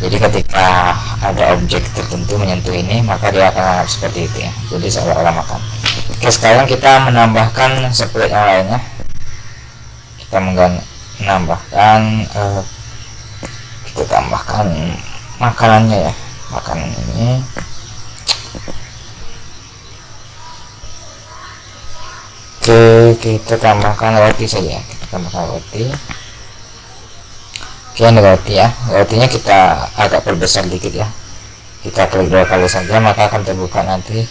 Jadi ketika ada objek tertentu menyentuh ini, maka dia akan hangat seperti itu ya. Jadi seolah-olah makan. Oke, sekarang kita menambahkan spread yang lainnya. Kita menambahkan kita tambahkan makanannya ya. Makanan ini oke, kita tambahkan roti saja. Kita tambahkan roti. Oke, ini roti ya. Rotinya kita agak perbesar dikit ya. Kita klik 2 kali saja, maka akan terbuka nanti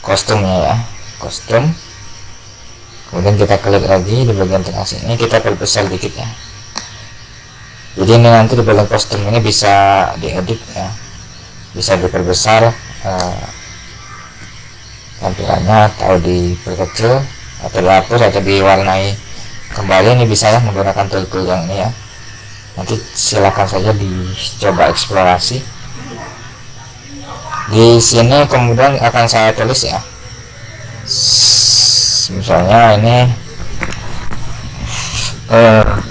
kostumnya ya. Kostum. Kemudian kita klik lagi di bagian tengah sini, kita perbesar dikit ya. Jadi ini nanti di bagian kostum ini bisa diedit ya. Bisa diperbesar tampilannya, atau diperkecil, atau dihapus, atau diwarnai kembali. Ini bisa ya menggunakan tool yang ini ya. Nanti silakan saja dicoba eksplorasi. Di sini kemudian akan saya tulis ya. Misalnya ini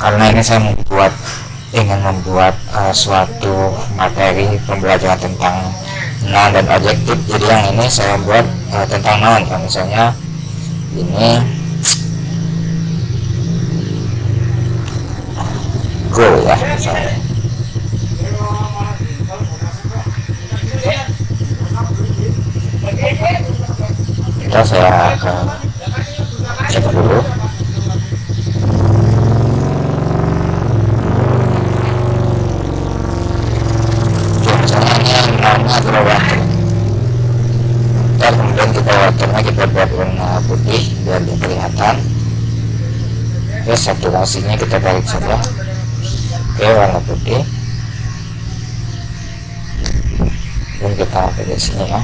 karena ini saya ingin membuat suatu materi pembelajaran tentang noun dan adjektif. Jadi yang ini saya buat tentang noun ya. Misalnya ini go ya, misalnya. Kita saya akan cek dulu. Misalnya ini namanya adalah water. Dan kemudian kita waternya kita buat warna putih biar dia kelihatan. Oke, saturasinya kita tarik saja. Oke, warna putih. Dan kita pakai di sini ya.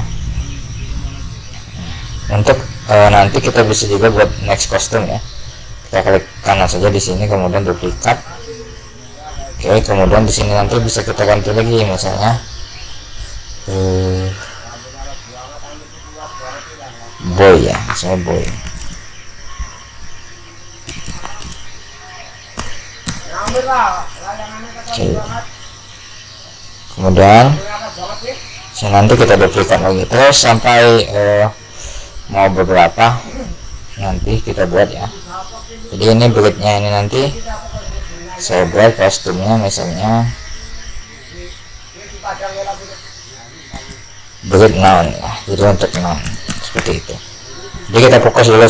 Untuk nanti kita bisa juga buat next custom ya. Kita klik kanan saja di sini, kemudian duplikat. Oke, kemudian di sini nanti bisa kita ganti lagi, misalnya boy ya, misalnya boy. Oke. Kemudian nanti kita duplikat lagi terus sampai mau beberapa nanti kita buat ya. Jadi ini breadnya ini nanti saya buat kostumnya, misalnya bread noun ya. Jadi untuk noun seperti itu. Jadi kita fokus dulu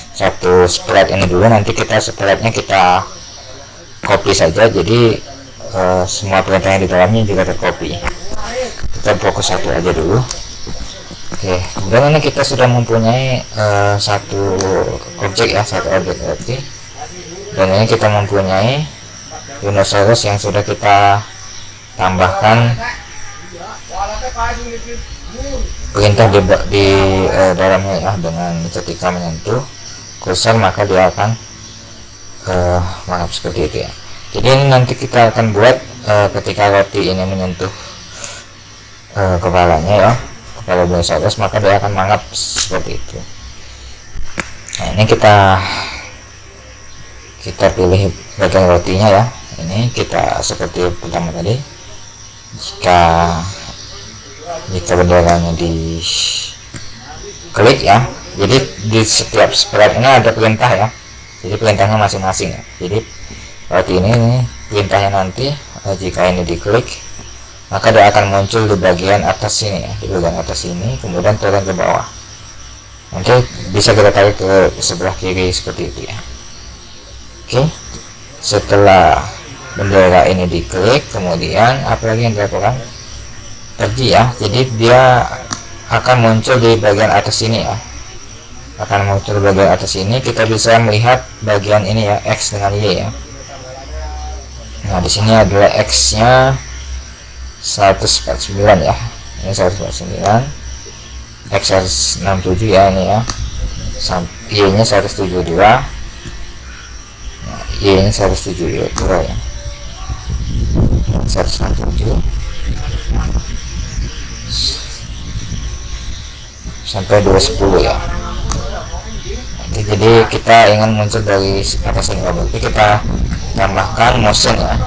satu spread ini dulu. Nanti kita spreadnya kita copy saja. Jadi semua perintah yang di dalamnya juga tercopy. Kita fokus satu aja dulu. Oke, kemudian ini kita sudah mempunyai satu objek ya, satu objek berarti. Dan ini kita mempunyai dinosaurus yang sudah kita tambahkan perintah di dalamnya ya. Dengan ketika menyentuh kursor maka dia akan maaf seperti itu ya. Jadi ini nanti kita akan buat ketika roti ini menyentuh kepalanya ya, kepala dinosaurus, maka dia akan mangap seperti itu. Nah, ini kita pilih bagian rotinya ya. Ini kita seperti pertama tadi, jika benderanya di klik ya. Jadi di setiap spread ini ada perintah ya. Jadi perintahnya masing-masing ya. Jadi roti ini perintahnya nanti jika ini diklik maka dia akan muncul di bagian atas sini ya, di bagian atas ini, kemudian turun ke bawah. Nanti bisa kita tarik ke sebelah kiri seperti itu ya. Oke, setelah bendera ini diklik, kemudian apa lagi yang dilakukan? Pergi ya. Jadi dia akan muncul di bagian atas sini ya. Akan muncul di bagian atas ini. Kita bisa melihat bagian ini ya, X dengan Y ya. Nah, di sini adalah X-nya 149 ya. Ini 149. X 167 ya ini ya. Y-nya 172. Nah, Y-nya 172 ya. 167 sampai 210 ya. Nanti jadi kita ingin muncul dari atas ini, berarti kita tambahkan motion ya.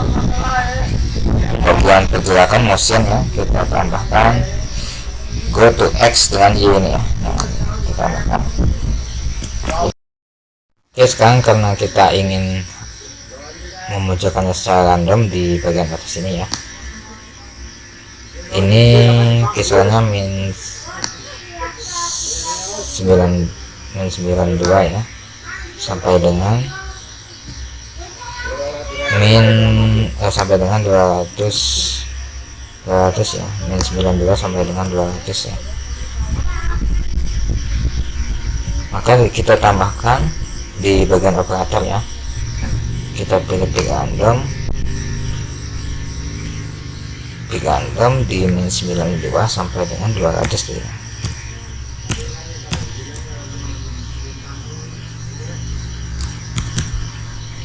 bagian pergerakan motion ya, kita tambahkan go to X dengan Y ini ya. Nah, kita tambahkan. Oke, sekarang karena kita ingin memunculkannya secara random di bagian atas ini ya, ini kisarannya min 92 ya, sampai dengan sampai dengan 200 ya, min 92 sampai dengan 200 ya. Maka kita tambahkan di bagian operator ya, kita pilih pick random di min 92 sampai dengan 200 ya.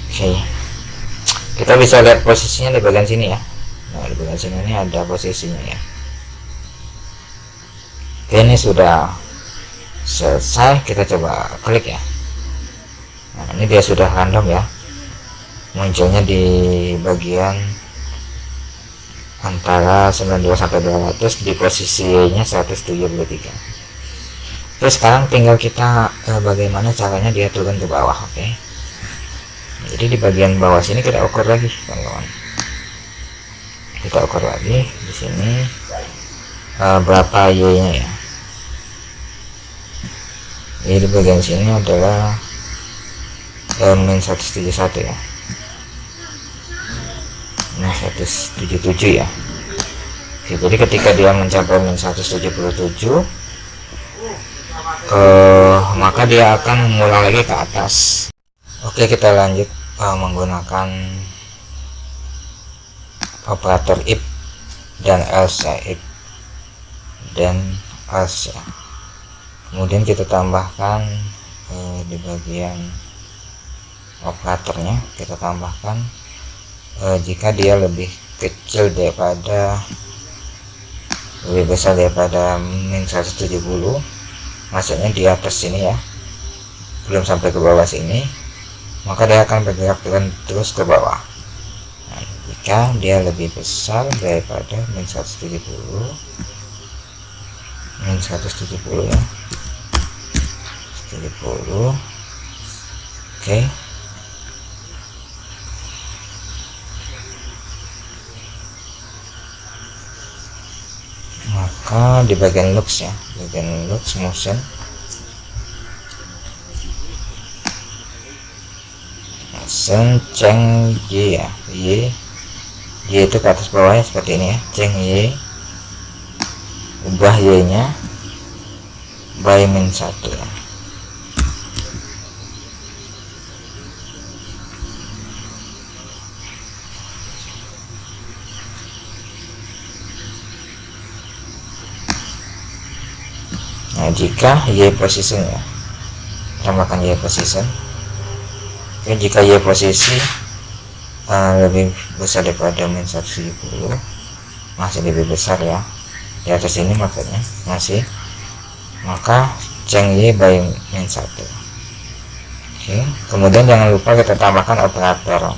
Oke, kita bisa lihat posisinya di bagian sini ya. Nah, di bagian sini ini ada posisinya ya. Oke, ini sudah selesai, kita coba klik ya. Nah, ini dia sudah random ya, munculnya di bagian antara 92 sampai 200 di posisinya 173. Terus sekarang tinggal kita bagaimana caranya dia turun ke bawah. Oke, jadi di bagian bawah sini kita ukur lagi kawan-kawan, kita ukur lagi di sini berapa Y nya ya. Jadi di bagian sini adalah min 171 ya, min 177 ya. Oke, jadi ketika dia mencapai min 177 maka dia akan mengulang lagi ke atas. Oke, kita lanjut menggunakan operator if dan else ya, if dan else ya. Kemudian kita tambahkan di bagian operatornya, kita tambahkan jika dia lebih kecil daripada, lebih besar daripada min 170, maksudnya di atas sini ya, belum sampai ke bawah sini, maka dia akan bergerak terus ke bawah. Nah, jika dia lebih besar daripada min 170 ya, 70. Oke, maka di bagian looks ya, bagian looks motion, ceng Y ya, Y itu ke atas bawah ya, seperti ini ya, ceng Y, ubah Y nya by min 1 ya. Nah, jika Y position ya, tambahkan Y position. Oke, jika Y posisi lebih besar daripada min 170, masih lebih besar ya, di atas ini maksudnya masih, maka ceng Y by min 1. Oke, kemudian jangan lupa kita tambahkan operator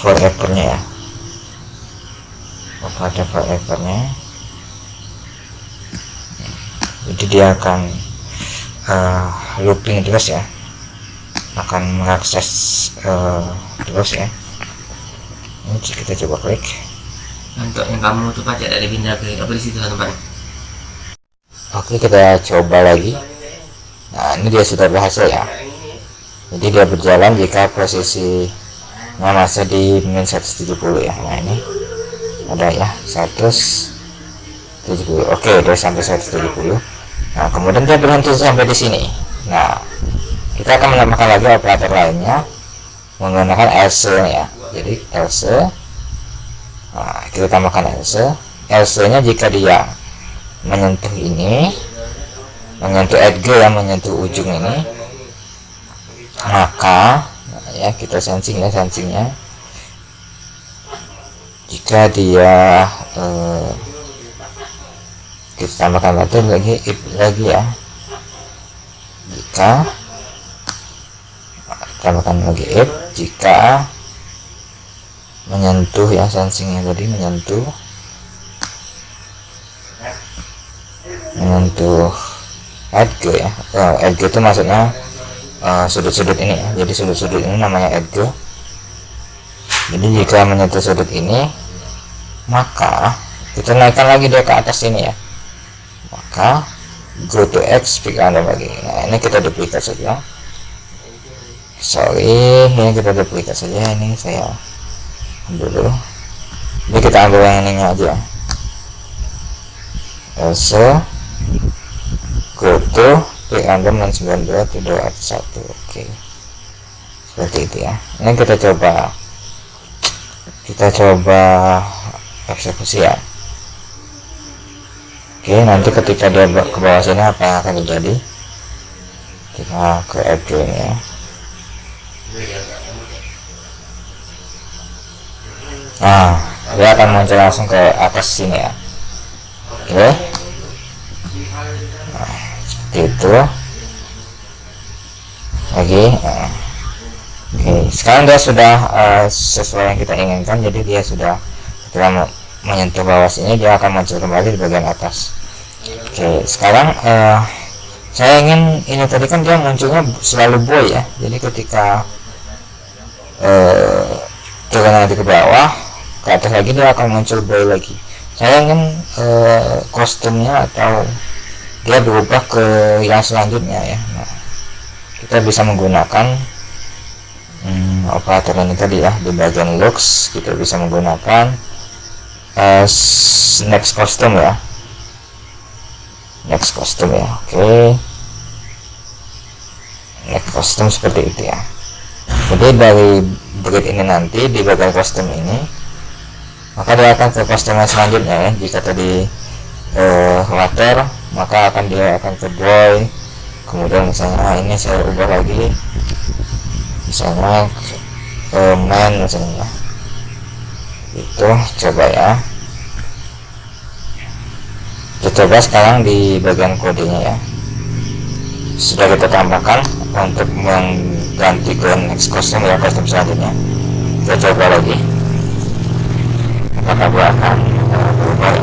forever nya ya, operator forever nya. Jadi dia akan looping terus ya, akan mengakses terus ya. Ini kita coba klik. Untuk yang kamu tuh aja dari pindah ke apa di situ teman. Oke, kita coba lagi. Nah, ini dia sudah berhasil ya. Jadi dia berjalan jika posisinya masih di min 170 ya. Nah, ini ada ya 170. Oke, udah sampai 170. Nah, kemudian dia berhenti sampai di sini. Nah, kita akan menambahkan lagi operator lainnya menggunakan else ya. Jadi else, nah, kita tambahkan else. Else nya jika dia menyentuh ini, menyentuh edge ya, menyentuh ujung ini, maka ya kita sensing ya, sensingnya jika dia kita tambahkan lagi if lagi ya, jika tambahkan lagi if jika menyentuh ya, sensingnya tadi menyentuh edge ya. Edge itu maksudnya sudut-sudut ini ya. Jadi sudut-sudut ini namanya edge. Jadi jika menyentuh sudut ini, maka kita naikkan lagi dia ke atas ini ya, maka go to X, pick random lagi. Nah, ini kita duplikat saja. Ini kita duplikat saja. Ini saya ambil dulu. Jadi kita ambil yang ini aja. Also go to pick random dan 92 to 2 1. Oke, seperti itu ya. Ini kita coba eksekusi ya. Oke, nanti ketika dia ke bawah sini apa yang akan terjadi? Kita ke edge ini ya. Nah, dia akan muncul langsung ke atas sini ya. Oke, nah, seperti itu lagi. Oke, sekarang dia sudah sesuai yang kita inginkan. Jadi dia sudah, setelah menyentuh bawah sini, dia akan muncul kembali di bagian atas. Oke, sekarang saya ingin ini tadi kan dia munculnya selalu boy ya. Jadi ketika turun nanti ke bawah, ke atas lagi dia akan muncul boy lagi. Saya ingin kostumnya atau dia berubah ke yang selanjutnya ya. Nah, kita bisa menggunakan operator ini tadi ya. Di bagian looks kita bisa menggunakan next custom ya. Next custom ya. Oke, next custom seperti itu ya. Jadi dari breed ini nanti di bagian custom ini, maka dia akan ke custom yang selanjutnya ya. Jika tadi water, maka dia akan ke boy. Kemudian misalnya ini saya ubah lagi, misalnya man misalnya. Itu coba ya. Kita coba sekarang di bagian kodenya ya. Sudah kita tambahkan untuk mengganti ke next custom ya, custom selanjutnya. Kita coba lagi. Apakah dia akan berubah ya?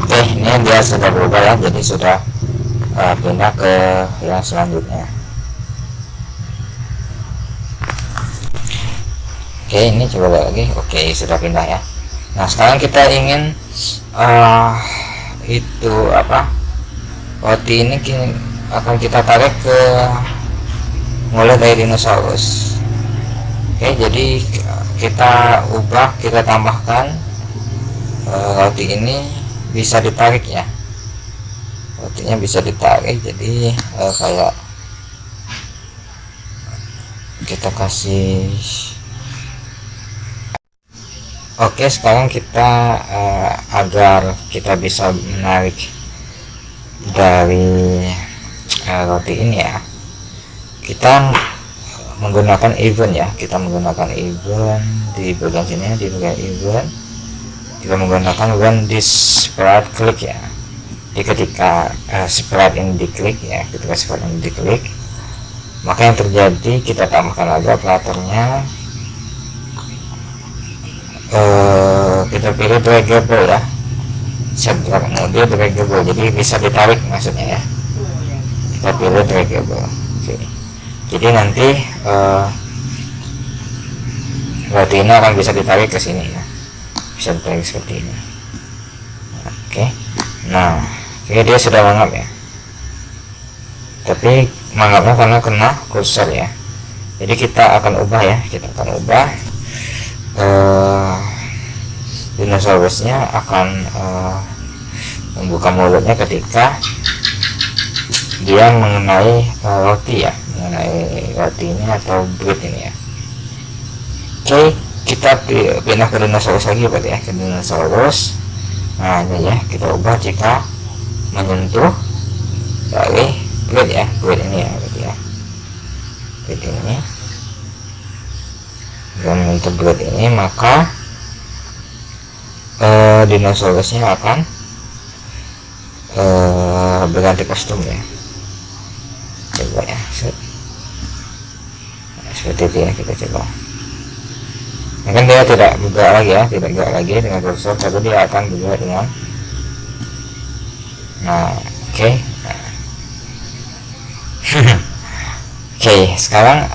Oke, ini dia sudah berubah ya. Jadi sudah pindah ke yang selanjutnya. Oke, ini coba lagi. Oke, sudah pindah ya. Nah, sekarang kita ingin itu apa, roti ini akan kita tarik ke mulai dari dinosaurus. Oke, jadi kita ubah, kita tambahkan roti ini bisa ditarik ya. Rotinya bisa ditarik, jadi kayak kita kasih. Oke, sekarang kita agar kita bisa menarik dari roti ini ya, kita menggunakan event ya. Kita menggunakan event di bagian sini, di bagian event kita menggunakan when this sprite click ya. Jadi ketika sprite ini diklik ya, ketika sprite ini diklik, maka yang terjadi kita tambahkan lagi operatornya. Kita pilih draggable ya, set drag mode draggable, jadi bisa ditarik maksudnya ya. Kita pilih draggable. Oke. Jadi nanti roti ini akan bisa ditarik ke sini ya, bisa ditarik seperti ini. Oke, nah dia sudah mangap ya, tapi mangapnya karena kena kursor ya. Jadi kita akan ubah ya, kita akan ubah dinosaurusnya akan membuka mulutnya ketika dia mengenai roti ya, mengenai roti ini atau breed ini ya. Oke, kita pindah ke dinosaurus lagi berarti ya, ke dinosaurus. Nah ini ya, kita ubah jika menyentuh dari breed ya, breed ini ya berarti ya, breed ini. Dan untuk breed ini maka dinosaurusnya akan berganti kostum ya. Coba ya, seperti itu ya, kita coba. Nah, kan dia tidak bergerak lagi ya, tidak gerak lagi dengan cursor, tapi dia akan bergerak dengan oke. Oke, sekarang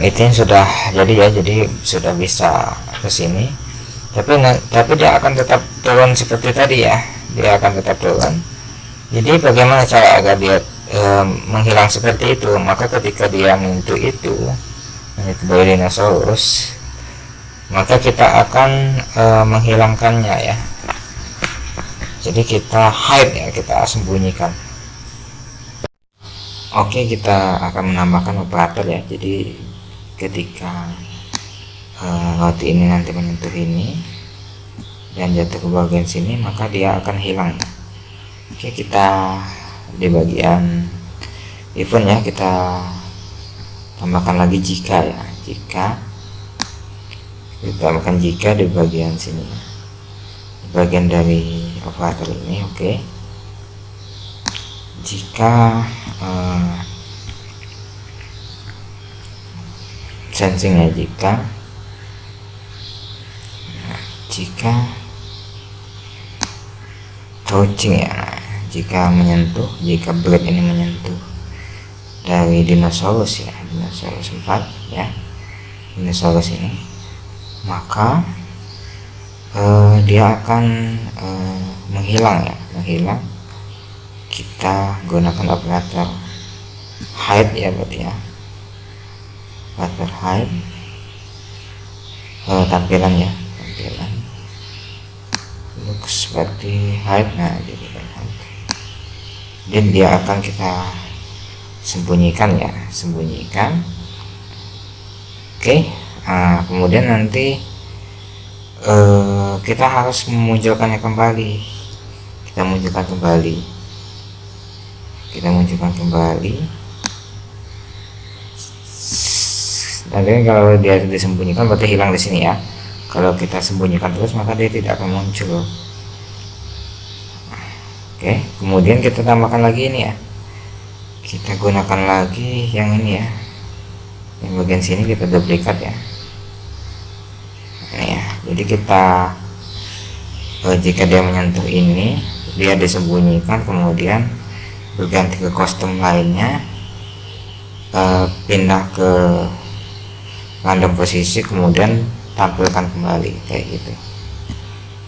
itu yang sudah jadi ya, jadi sudah bisa ke sini, tapi dia akan tetap turun seperti tadi ya, dia akan tetap turun. Jadi bagaimana cara agar dia menghilang seperti itu? Maka ketika dia menyentuh itu dari dinosaurus, maka kita akan menghilangkannya ya. Jadi kita hide ya, kita sembunyikan. Oke, kita akan menambahkan operator ya. Jadi ketika roti ini nanti menyentuh ini dan jatuh ke bagian sini, maka dia akan hilang. Oke, kita di bagian event ya, kita tambahkan lagi jika ya, jika kita tambahkan jika di bagian sini, di bagian dari operator ini. Oke, jika sensing ya, jika touching ya, jika menyentuh, jika blade ini menyentuh dari dinosaurus ya, dinosaurus 4 ya, dinosaurus ini, maka dia akan menghilang ya, menghilang. Kita gunakan operator hide ya, berarti ya, operator hide, tampilan ya, tampilan look seperti hide. Nah, jadi hide, dan dia akan kita sembunyikan ya, sembunyikan. Oke, kemudian nanti kita harus memunculkannya kembali, kita munculkan kembali, nanti kalau dia disembunyikan berarti hilang di sini ya. Kalau kita sembunyikan terus maka dia tidak akan muncul. Oke, kemudian kita tambahkan lagi ini ya, kita gunakan lagi yang ini ya, yang bagian sini kita duplikat ya, ini ya. Jadi kita jika dia menyentuh ini, dia disembunyikan, kemudian berganti ke kostum lainnya, pindah ke random posisi, kemudian tampilkan kembali kayak gitu.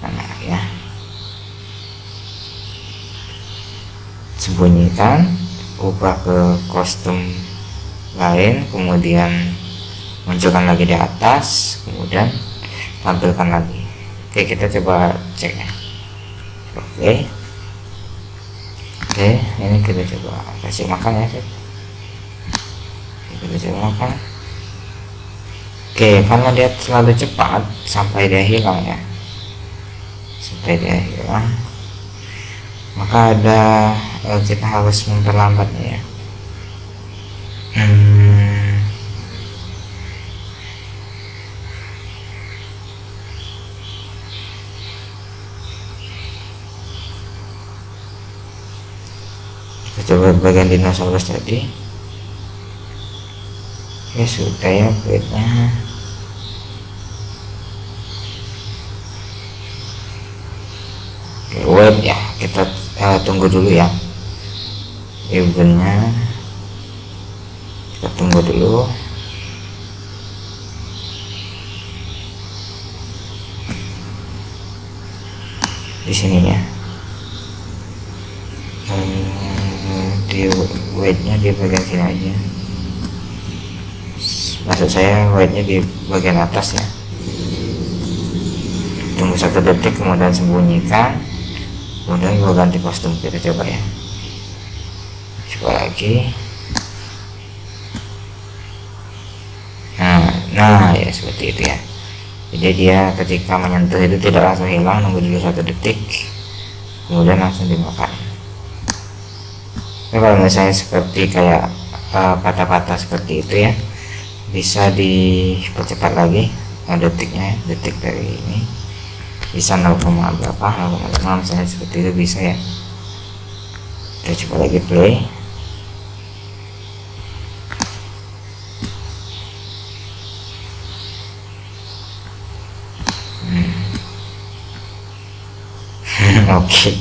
Nah ya, sembunyikan, ubah ke kostum lain, kemudian munculkan lagi di atas, kemudian tampilkan lagi. Oke, kita coba cek ya. Oke, ini kita coba kasih makan ya. Kita coba makan. Oke, karena dia terlalu cepat sampai dia hilang ya, maka kita harus memperlambatnya ya. Kita coba bagian dinosaurus tadi. Oke, sudah ya plate-nya. Oke, wait ya, kita tunggu dulu ya eventnya, kita tunggu dulu. Di sini ya, di weight-nya di bagian sini aja, maksud saya weight-nya di bagian atas ya. Tunggu 1 detik, kemudian sembunyikan, kemudian gue ganti kostum. Kita coba ya, coba lagi. Nah ya, seperti itu ya. Jadi dia ketika menyentuh itu tidak langsung hilang, nunggu dulu 1 detik, kemudian langsung dimakan. Tapi kalau misalnya seperti kayak patah-patah seperti itu ya, bisa dipercepat lagi detiknya, detik dari ini. bisa 0, berapa 0,5 misalnya, seperti itu bisa ya. Kita coba lagi play. Oke,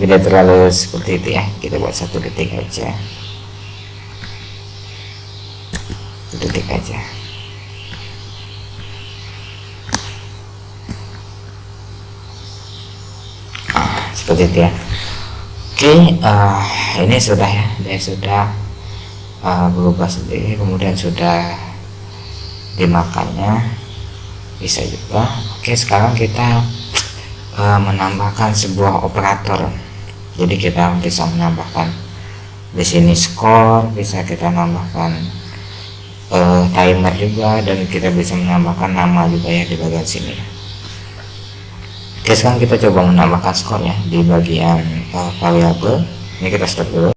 tidak terlalu seperti itu ya, kita buat 1 detik aja, 1 detik aja. Seperti itu ya. Oke, ini sudah ya, dia sudah berubah sendiri, kemudian sudah dimakannya bisa juga. Oke, sekarang kita menambahkan sebuah operator. Jadi kita bisa menambahkan di sini skor, bisa kita nambahkan timer juga, dan kita bisa menambahkan nama juga ya di bagian sini. Oke, sekarang kita coba menambahkan skor ya di bagian variabel. Ini kita stop dulu.